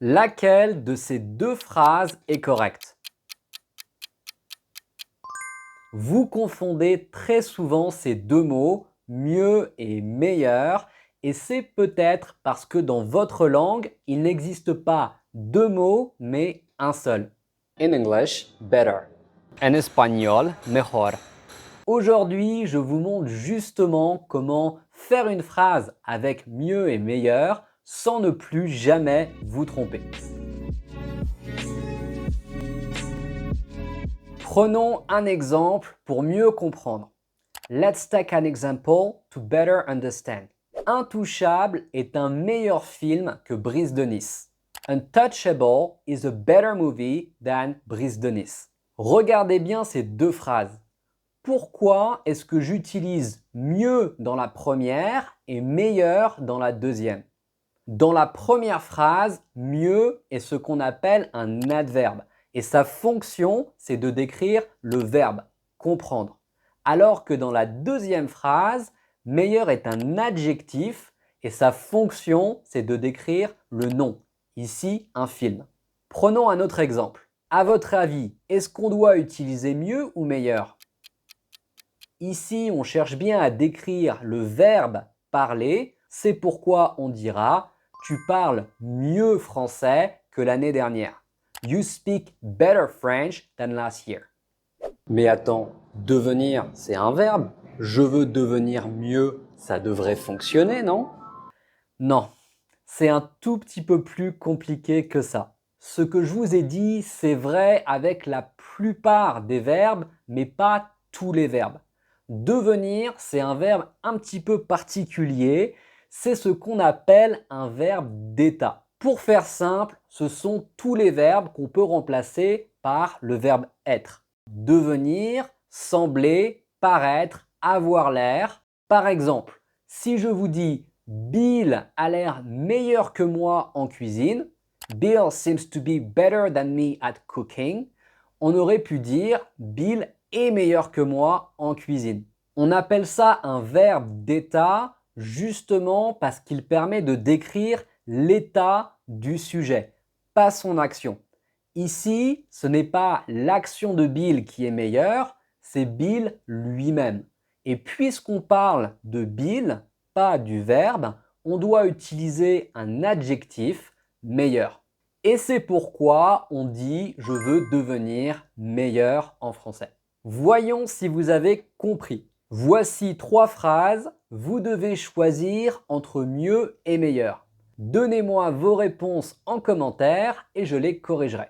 Laquelle de ces deux phrases est correcte? Vous confondez très souvent ces deux mots, mieux et meilleur, et c'est peut-être parce que dans votre langue, il n'existe pas deux mots, mais un seul. In English, better. En espagnol, mejor. Aujourd'hui, je vous montre justement comment faire une phrase avec mieux et meilleur sans ne plus jamais vous tromper. Prenons un exemple pour mieux comprendre. Let's take an example to better understand. Intouchable est un meilleur film que Brise de Nice. Untouchable is a better movie than Brise de Nice. Regardez bien ces deux phrases. Pourquoi est-ce que j'utilise mieux dans la première et meilleur dans la deuxième? Dans la première phrase, mieux est ce qu'on appelle un adverbe et sa fonction, c'est de décrire le verbe comprendre. Alors que dans la deuxième phrase, meilleur est un adjectif et sa fonction, c'est de décrire le nom, ici un film. Prenons un autre exemple. À votre avis, est-ce qu'on doit utiliser mieux ou meilleur? Ici, on cherche bien à décrire le verbe parler, c'est pourquoi on dira « tu parles mieux français que l'année dernière ». You speak better French than last year. Mais attends, devenir, c'est un verbe. Je veux devenir mieux, ça devrait fonctionner, non? Non, c'est un tout petit peu plus compliqué que ça. Ce que je vous ai dit, c'est vrai avec la plupart des verbes, mais pas tous les verbes. Devenir, c'est un verbe un petit peu particulier. C'est ce qu'on appelle un verbe d'état. Pour faire simple, ce sont tous les verbes qu'on peut remplacer par le verbe être. Devenir, sembler, paraître, avoir l'air. Par exemple, si je vous dis Bill a l'air meilleur que moi en cuisine, Bill seems to be better than me at cooking, on aurait pu dire Bill est meilleur que moi en cuisine. On appelle ça un verbe d'état justement parce qu'il permet de décrire l'état du sujet, pas son action. Ici, ce n'est pas l'action de Bill qui est meilleure, c'est Bill lui-même. Et puisqu'on parle de Bill, pas du verbe, on doit utiliser un adjectif meilleur. Et c'est pourquoi on dit « je veux devenir meilleur » en français. Voyons si vous avez compris. Voici 3 phrases. Vous devez choisir entre mieux et meilleur. Donnez-moi vos réponses en commentaire et je les corrigerai.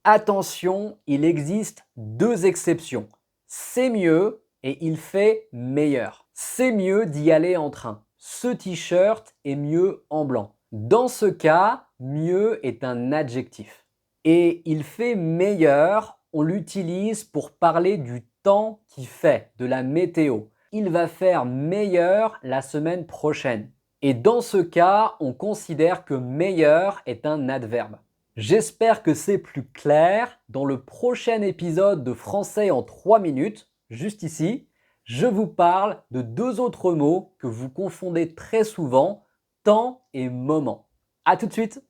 Attention, il existe 2 exceptions. C'est mieux et il fait meilleur. C'est mieux d'y aller en train. Ce t-shirt est mieux en blanc. Dans ce cas, mieux est un adjectif. Et il fait meilleur, on l'utilise pour parler du temps qui fait, de la météo. Il va faire meilleur la semaine prochaine. Et dans ce cas, on considère que meilleur est un adverbe. J'espère que c'est plus clair. Dans le prochain épisode de Français en 3 minutes, juste ici, je vous parle de 2 autres mots que vous confondez très souvent, temps et moment. À tout de suite!